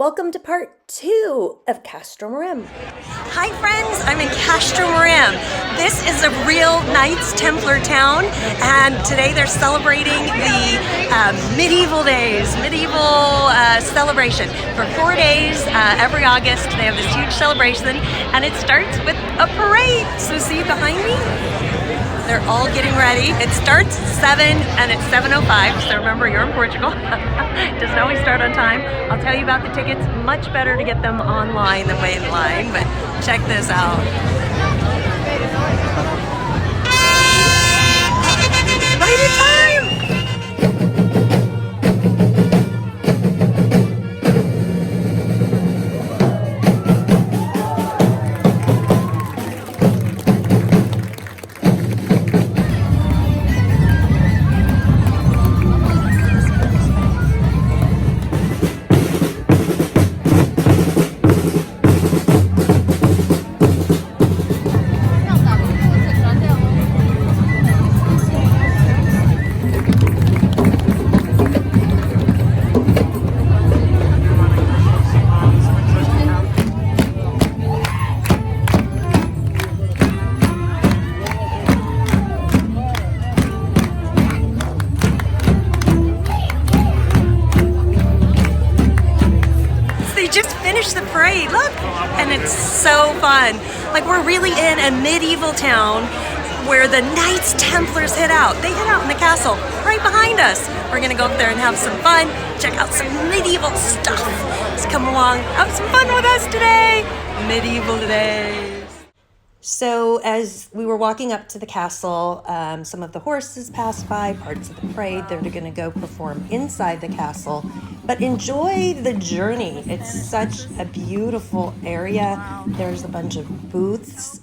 Welcome to part 2 of Castro Marim. Hi friends, I'm in Castro Marim. This is a real Knights Templar town, and today they're celebrating the medieval celebration. For 4 days, every August, they have this huge celebration, and it starts with a parade. So see behind me? They're all getting ready. It starts at 7 and it's 7:05, so remember you're in Portugal. It doesn't always start on time. I'll tell you about the tickets. Much better to get them online than wait in line, but check this out. Right in time! The parade, look, and it's so fun. Like, we're really in a medieval town where the Knights Templars hid out. They hid out in the castle right behind us. We're gonna go up there and have some fun, check out some medieval stuff. Let's come along, have some fun with us today. Medieval days. So as we were walking up to the castle, some of the horses passed by, parts of the parade. They're going to go perform inside the castle, but enjoy the journey. It's such a beautiful area. There's a bunch of booths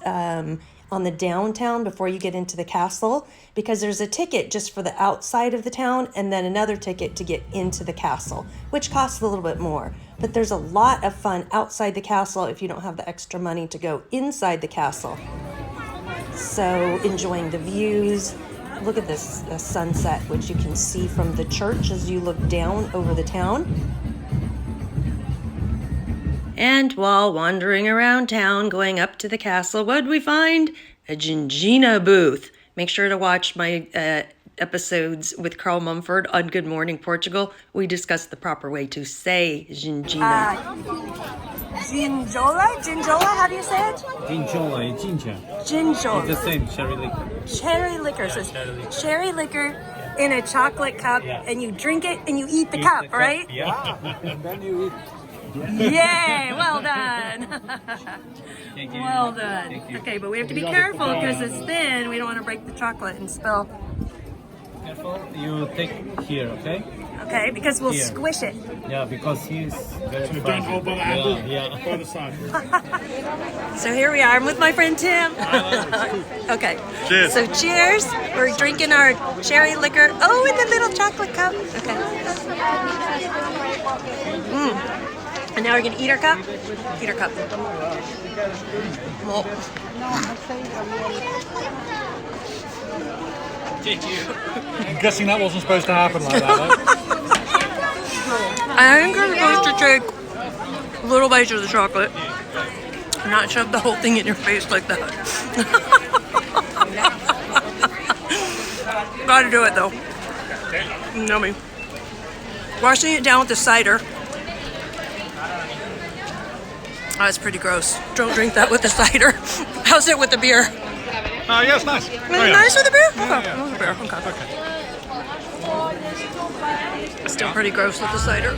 on the downtown before you get into the castle, because there's a ticket just for the outside of the town and then another ticket to get into the castle, which costs a little bit more. But there's a lot of fun outside the castle if you don't have the extra money to go inside the castle. So enjoying the views. Look at this sunset, which you can see from the church as you look down over the town. And while wandering around town, going up to the castle, what did we find? A Gingina booth. Make sure to watch my episodes with Carl Mumford on Good Morning Portugal. We discussed the proper way to say Gingina. Ginjola, how do you say it? Ginjola, ginger. Ginjola. It's the same, cherry liquor. Cherry liquor. So cherry liquor in a chocolate cup, and you drink it and you eat the cup, right? Yeah. And then you eat. Yay! Well done. Thank you. Well done. Thank you. Okay, but we have to be careful because it's thin. We don't want to break the chocolate and spill. Careful, you take here, okay? Okay, because we'll Here. squish it. Yeah, because he's very So don't hold by the handle. Yeah. By the side. So here we are. I'm with my friend Tim. Okay. Cheers. So cheers. We're drinking our cherry liquor. Oh, in the little chocolate cup. Okay. And now we're going to eat our cup. Eat our cup. Well. I'm guessing that wasn't supposed to happen like that, though. I think you're supposed to take little bites of the chocolate, not shove the whole thing in your face like that. Gotta do it though. Yummy. Washing it down with the cider. Oh, that's pretty gross. Don't drink that with the cider. How's it with the beer? Oh, yeah, it's nice. Is it nice with the beer? Okay. Yeah. With the beer. Okay. Still pretty gross with the cider.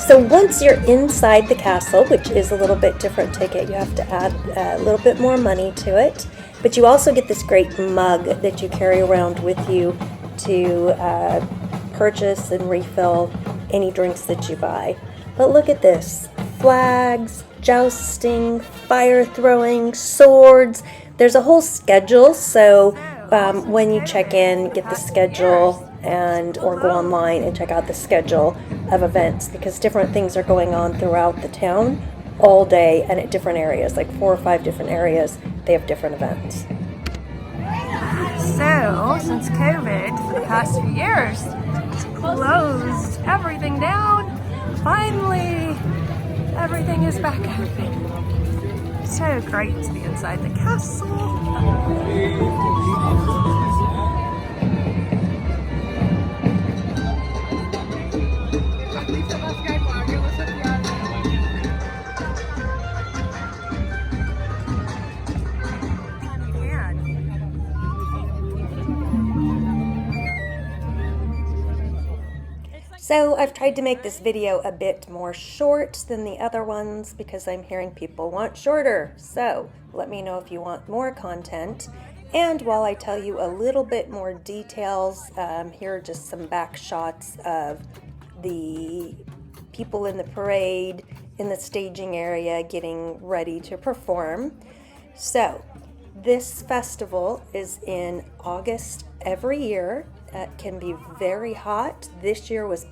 So once you're inside the castle, which is a little bit different ticket, you have to add a little bit more money to it. But you also get this great mug that you carry around with you to purchase and refill any drinks that you buy. But look at this. Flags, jousting, fire throwing, swords. There's a whole schedule, so when you check in, get the schedule or go online and check out the schedule of events, because different things are going on throughout the town all day and at different areas, like 4 or 5 different areas. They have different events. So, since COVID for the past few years closed everything down, finally everything is back open. So great to be inside the castle. So I've tried to make this video a bit more short than the other ones because I'm hearing people want shorter. So let me know if you want more content. And while I tell you a little bit more details, here are just some back shots of the people in the parade in the staging area getting ready to perform. So this festival is in August every year. It can be very hot. This year was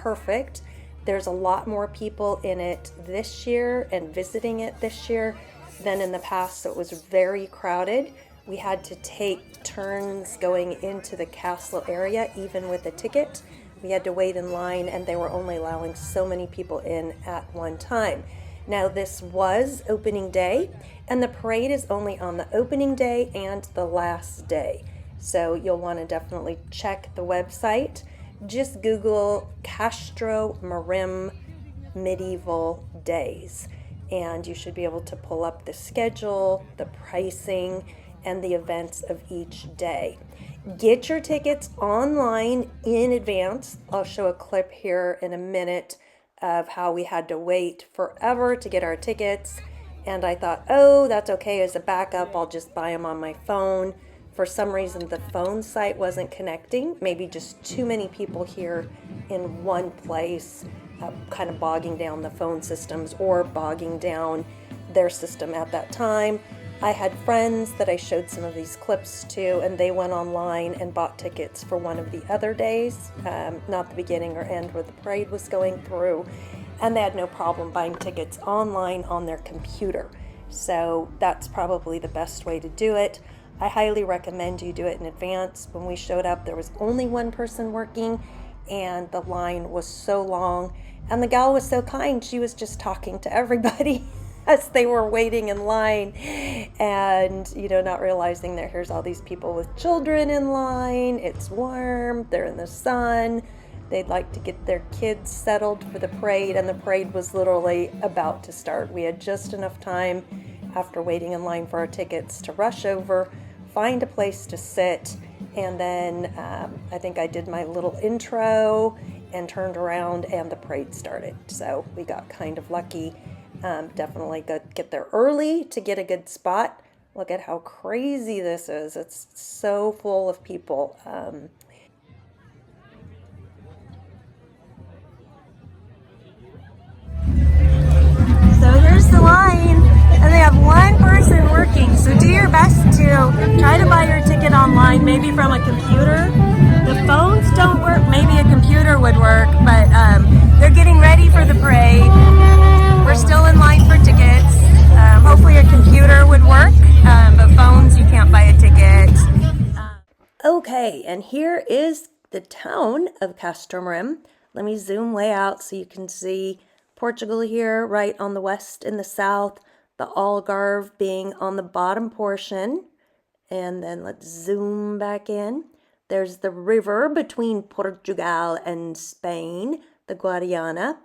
perfect. There's a lot more people in it this year and visiting it this year than in the past, so it was very crowded. We had to take turns going into the castle area, even with a ticket. We had to wait in line, and they were only allowing so many people in at one time. Now, this was opening day, and the parade is only on the opening day and the last day. So you'll want to definitely check the website. Just Google Castro Marim medieval days, and you should be able to pull up the schedule, the pricing, and the events of each day. Get your tickets online in advance. I'll show a clip here in a minute of how we had to wait forever to get our tickets, and I thought, oh, that's okay, as a backup, I'll just buy them on my phone. For some reason, the phone site wasn't connecting. Maybe just too many people here in one place, kind of bogging down the phone systems or bogging down their system at that time. I had friends that I showed some of these clips to, and they went online and bought tickets for one of the other days, not the beginning or end where the parade was going through, and they had no problem buying tickets online on their computer. So that's probably the best way to do it. I highly recommend you do it in advance. When we showed up, there was only one person working, and the line was so long, and the gal was so kind. She was just talking to everybody as they were waiting in line, and not realizing that here's all these people with children in line. It's warm, they're in the sun, they'd like to get their kids settled for the parade, and the parade was literally about to start. We had just enough time after waiting in line for our tickets to rush over, find a place to sit, and then I think I did my little intro and turned around, and the parade started. So we got kind of lucky. Definitely get there early to get a good spot. Look at how crazy this is. It's so full of people. So here's the line, and they have one person working, so do your best to try to buy your ticket online, maybe from a computer. The phones don't work, maybe a computer would work, but they're getting ready for the parade. We're still in line for tickets. Hopefully a computer would work, but phones, you can't buy a ticket. Okay, and here is the town of Castro Marim. Let me zoom way out so you can see Portugal here, right on the west and the south, the Algarve being on the bottom portion. And then let's zoom back in. There's the river between Portugal and Spain, the Guadiana.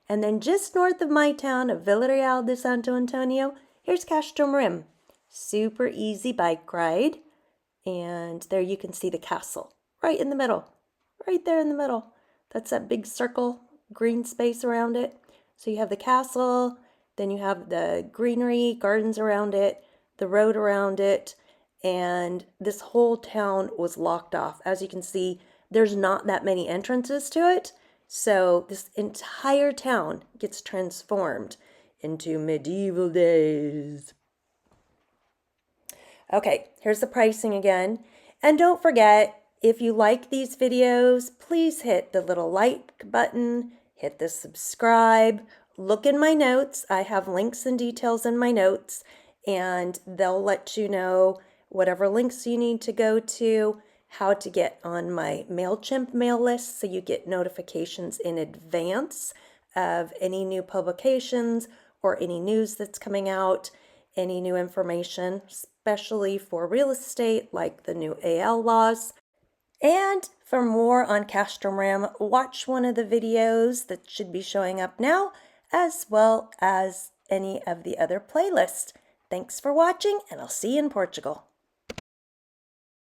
And then just north of my town of Villarreal de Santo Antonio, here's Castro Marim. Super easy bike ride. And there you can see the castle, right in the middle, right there in the middle. That's that big circle, green space around it. So you have the castle, then you have the greenery, gardens around it, the road around it, and this whole town was locked off. As you can see, there's not that many entrances to it, so this entire town gets transformed into medieval days. Okay, here's the pricing again. And don't forget, If you like these videos, please hit the little like button, hit the subscribe, look in my notes. I have links and details in my notes, and they'll let you know whatever links you need to go to, how to get on my MailChimp mail list so you get notifications in advance of any new publications or any news that's coming out, any new information, especially for real estate like the new AL laws. And for more on Castro Marim, watch one of the videos that should be showing up now, as well as any of the other playlists. Thanks for watching, and I'll see you in Portugal.